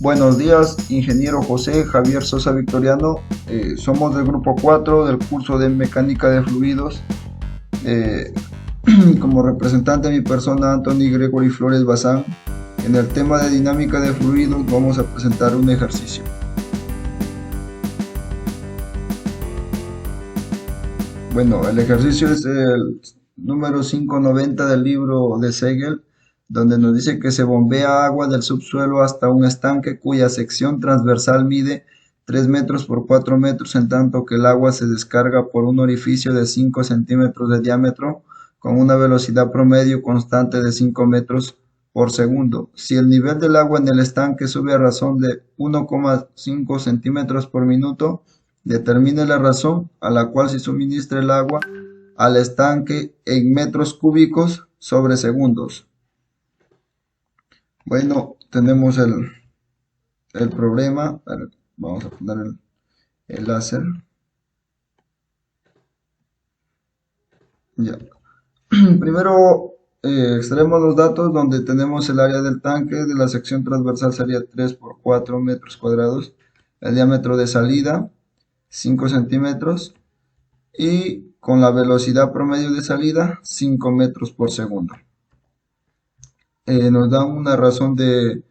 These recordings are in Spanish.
Buenos días, ingeniero José Javier Sosa Victoriano. Somos del grupo 4 del curso de Mecánica de Fluidos. Eh, Como representante de mi persona, Anthony Gregory Flores Bazán, en el tema de dinámica de fluidos vamos a presentar un ejercicio. Bueno, el ejercicio es el número 590 del libro de Segel, donde nos dice que se bombea agua del subsuelo hasta un estanque cuya sección transversal mide 3 metros por 4 metros, en tanto que el agua se descarga por un orificio de 5 centímetros de diámetro con una velocidad promedio constante de 5 metros por segundo. Si el nivel del agua en el estanque sube a razón de 1,5 centímetros por minuto, determine la razón a la cual se suministra el agua al estanque en metros cúbicos sobre segundos. Bueno, tenemos el problema. Vamos a poner el láser. Ya. Primero extraemos los datos donde tenemos el área del tanque de la sección transversal sería 3 por 4 metros cuadrados, el diámetro de salida 5 centímetros y con la velocidad promedio de salida 5 metros por segundo. Nos dan una razón de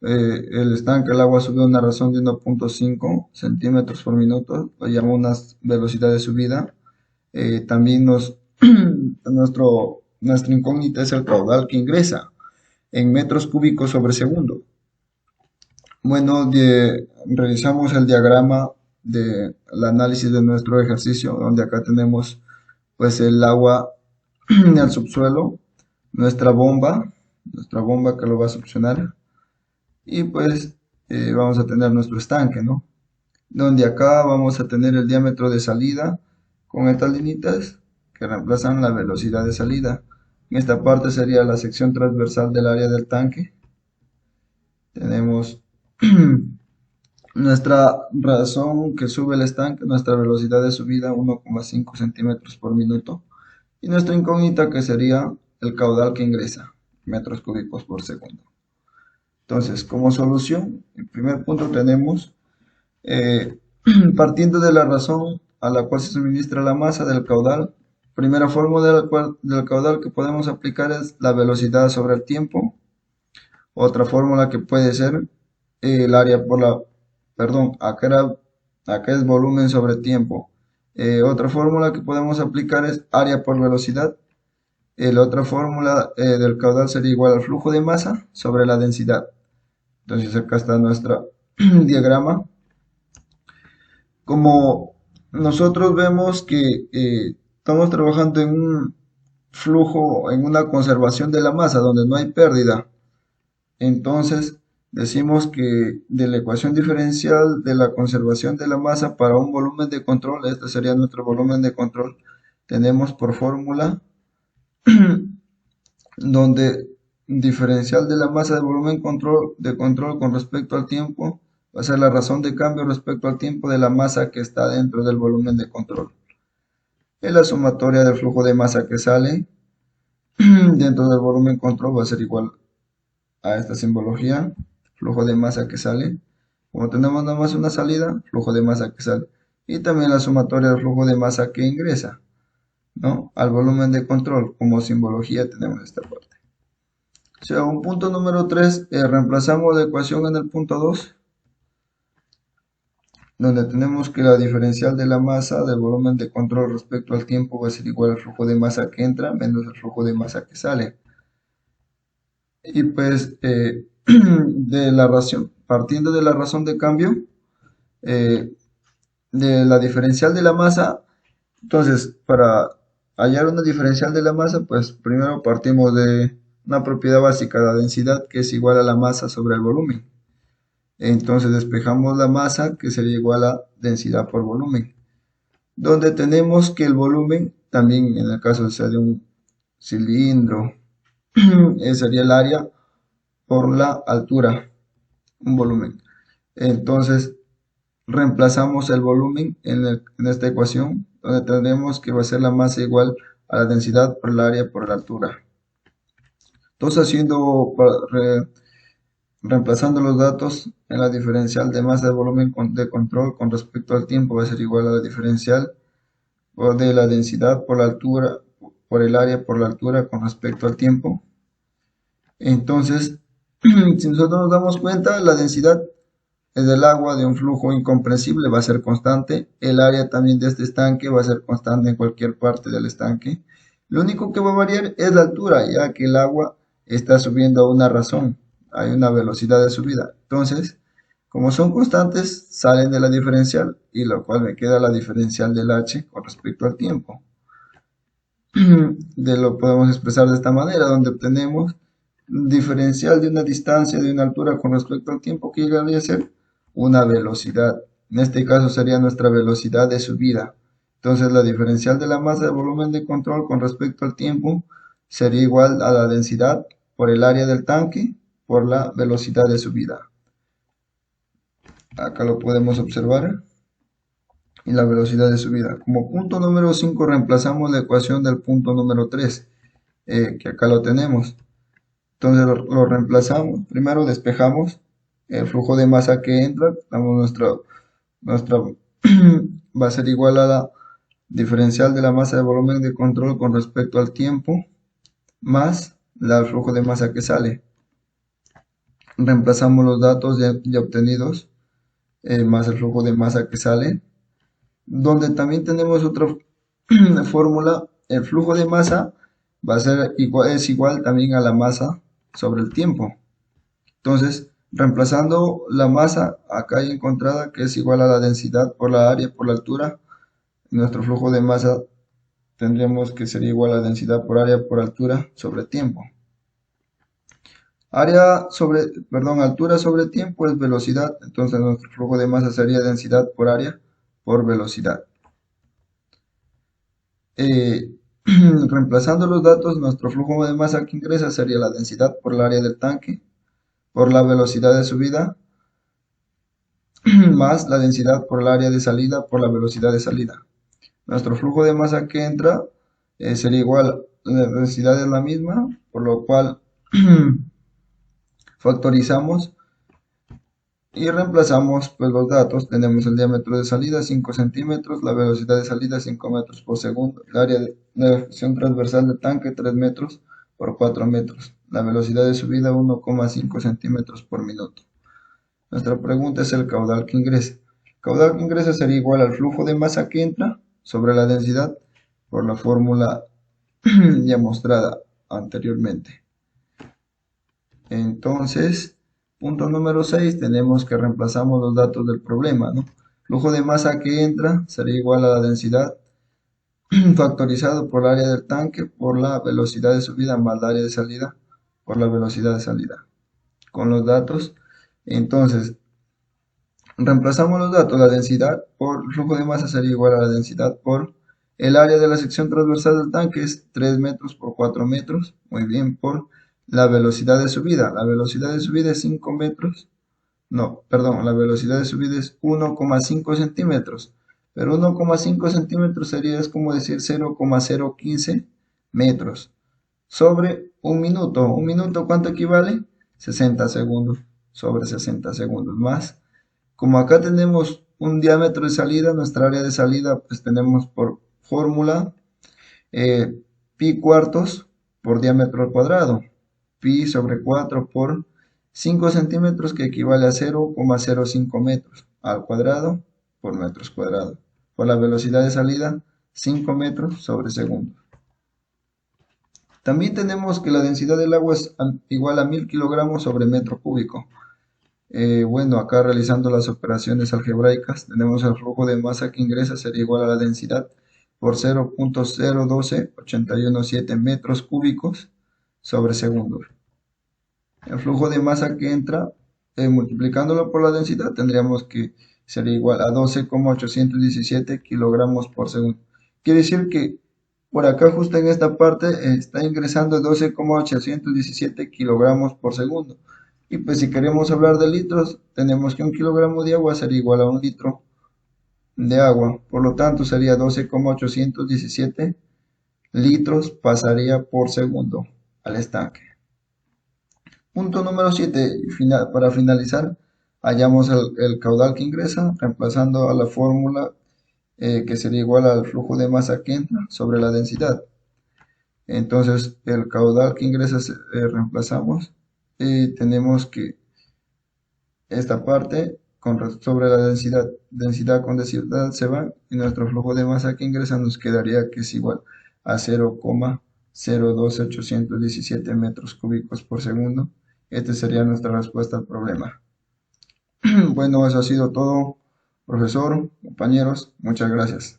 el estanque, el agua sube una razón de 1,5 centímetros por minuto, lo llamo una velocidad de subida. También nuestra incógnita es el caudal que ingresa en metros cúbicos sobre segundo. Bueno, realizamos el diagrama del análisis de nuestro ejercicio, donde acá tenemos pues el agua al subsuelo, nuestra bomba que lo va a succionar, y pues vamos a tener nuestro estanque, ¿no? Donde acá vamos a tener el diámetro de salida con estas linitas que reemplazan la velocidad de salida. En esta parte sería la sección transversal del área del tanque. Tenemos nuestra razón que sube el estanque, nuestra velocidad de subida 1,5 centímetros por minuto. Y nuestra incógnita que sería el caudal que ingresa, metros cúbicos por segundo. Entonces, como solución, en primer punto tenemos, eh, partiendo de la razón a la cual se suministra la masa del caudal, primera fórmula del caudal que podemos aplicar es la velocidad sobre el tiempo. Otra fórmula que puede ser el área por la, perdón, acá es volumen sobre tiempo. Otra fórmula que podemos aplicar es área por velocidad. La otra fórmula del caudal sería igual al flujo de masa sobre la densidad. Entonces acá está nuestro diagrama. Como nosotros vemos que estamos trabajando en un flujo, en una conservación de la masa donde no hay pérdida, entonces decimos que de la ecuación diferencial de la conservación de la masa para un volumen de control, este sería nuestro volumen de control, tenemos por fórmula donde diferencial de la masa de volumen de control con respecto al tiempo va a ser la razón de cambio respecto al tiempo de la masa que está dentro del volumen de control. Y la sumatoria del flujo de masa que sale dentro del volumen control va a ser igual a esta simbología, flujo de masa que sale. Como tenemos nada más una salida, flujo de masa que sale. Y también la sumatoria del flujo de masa que ingresa, ¿no? Al volumen de control. Como simbología tenemos esta parte. O sea, un punto número 3, reemplazamos la ecuación en el punto 2, donde tenemos que la diferencial de la masa del volumen de control respecto al tiempo va a ser igual al flujo de masa que entra menos el flujo de masa que sale. Y pues partiendo de la razón de cambio, eh, de la diferencial de la masa, entonces para hallar una diferencial de la masa, pues primero partimos de una propiedad básica, la densidad, que es igual a la masa sobre el volumen. Entonces despejamos la masa, que sería igual a densidad por volumen, donde tenemos que el volumen, también en el caso de un cilindro, sería el área por la altura, un volumen. Entonces reemplazamos el volumen en esta ecuación, donde tendremos que va a ser la masa igual a la densidad por el área por la altura. Entonces Reemplazando los datos en la diferencial de masa de volumen de control con respecto al tiempo va a ser igual a la diferencial de la densidad por la altura, por el área por la altura con respecto al tiempo. Entonces, si nosotros nos damos cuenta, la densidad del agua de un flujo incomprensible va a ser constante, el área también de este estanque va a ser constante en cualquier parte del estanque. Lo único que va a variar es la altura, ya que el agua está subiendo a una razón, hay una velocidad de subida. Entonces, como son constantes, salen de la diferencial, y lo cual me queda la diferencial del h con respecto al tiempo. Lo podemos expresar de esta manera, donde obtenemos diferencial de una distancia, de una altura con respecto al tiempo, que llegaría a ser una velocidad. En este caso sería nuestra velocidad de subida. Entonces la diferencial de la masa de volumen de control con respecto al tiempo sería igual a la densidad por el área del tanque por la velocidad de subida. Acá lo podemos observar. Y la velocidad de subida. Como punto número 5 reemplazamos la ecuación del punto número 3, que acá lo tenemos. Entonces lo reemplazamos. Primero despejamos el flujo de masa que entra. Damos nuestra va a ser igual a la diferencial de la masa de volumen de control con respecto al tiempo más el flujo de masa que sale. Reemplazamos los datos ya obtenidos más el flujo de masa que sale, donde también tenemos otra fórmula. El flujo de masa va a ser es igual también a la masa sobre el tiempo. Entonces, reemplazando la masa acá encontrada, que es igual a la densidad por la área por la altura, nuestro flujo de masa tendríamos que ser igual a densidad por área por altura sobre tiempo. Altura sobre tiempo es velocidad, entonces nuestro flujo de masa sería densidad por área por velocidad. Reemplazando los datos, nuestro flujo de masa que ingresa sería la densidad por el área del tanque por la velocidad de subida más la densidad por el área de salida por la velocidad de salida. Nuestro flujo de masa que entra sería igual, la densidad es la misma, por lo cual factorizamos y reemplazamos pues los datos. Tenemos el diámetro de salida 5 centímetros, la velocidad de salida 5 metros por segundo, el área de sección transversal del tanque 3 metros por 4 metros, la velocidad de subida 1,5 centímetros por minuto. Nuestra pregunta es el caudal que ingresa. El caudal que ingresa sería igual al flujo de masa que entra sobre la densidad por la fórmula ya mostrada anteriormente. Entonces, punto número 6, tenemos que reemplazamos los datos del problema, ¿no? Flujo de masa que entra sería igual a la densidad factorizado por el área del tanque por la velocidad de subida más la área de salida por la velocidad de salida. Con los datos, entonces, reemplazamos los datos, la densidad por el flujo de masa sería igual a la densidad por el área de la sección transversal del tanque, es 3 metros por 4 metros, muy bien, por la velocidad de subida. La velocidad de subida es 5 metros, no, perdón, la velocidad de subida es 1,5 centímetros, pero 1,5 centímetros sería, es como decir 0,015 metros sobre un minuto. Un minuto, ¿cuánto equivale? 60 segundos sobre 60 segundos más. Como acá tenemos un diámetro de salida, nuestra área de salida, pues tenemos por fórmula pi cuartos por diámetro al cuadrado. Pi sobre 4 por 5 centímetros, que equivale a 0,05 metros al cuadrado por metros cuadrados. Por la velocidad de salida, 5 metros sobre segundo. También tenemos que la densidad del agua es igual a 1000 kilogramos sobre metro cúbico. Bueno, acá realizando las operaciones algebraicas, tenemos el flujo de masa que ingresa sería igual a la densidad por 0.0128117 metros cúbicos sobre segundo. El flujo de masa que entra, multiplicándolo por la densidad, tendríamos que sería igual a 12,817 kilogramos por segundo. Quiere decir que por acá justo en esta parte está ingresando 12,817 kilogramos por segundo. Y pues si queremos hablar de litros, tenemos que un kilogramo de agua sería igual a un litro de agua. Por lo tanto, sería 12,817 litros pasaría por segundo al estanque. Punto número 7. Para finalizar, hallamos el caudal que ingresa reemplazando a la fórmula que sería igual al flujo de masa que entra sobre la densidad. Entonces, el caudal que ingresa reemplazamos y tenemos que esta parte sobre la densidad con densidad se va y nuestro flujo de masa que ingresa nos quedaría que es igual a 0,02817 metros cúbicos por segundo. Esta sería nuestra respuesta al problema. Bueno, eso ha sido todo, profesor, compañeros, muchas gracias.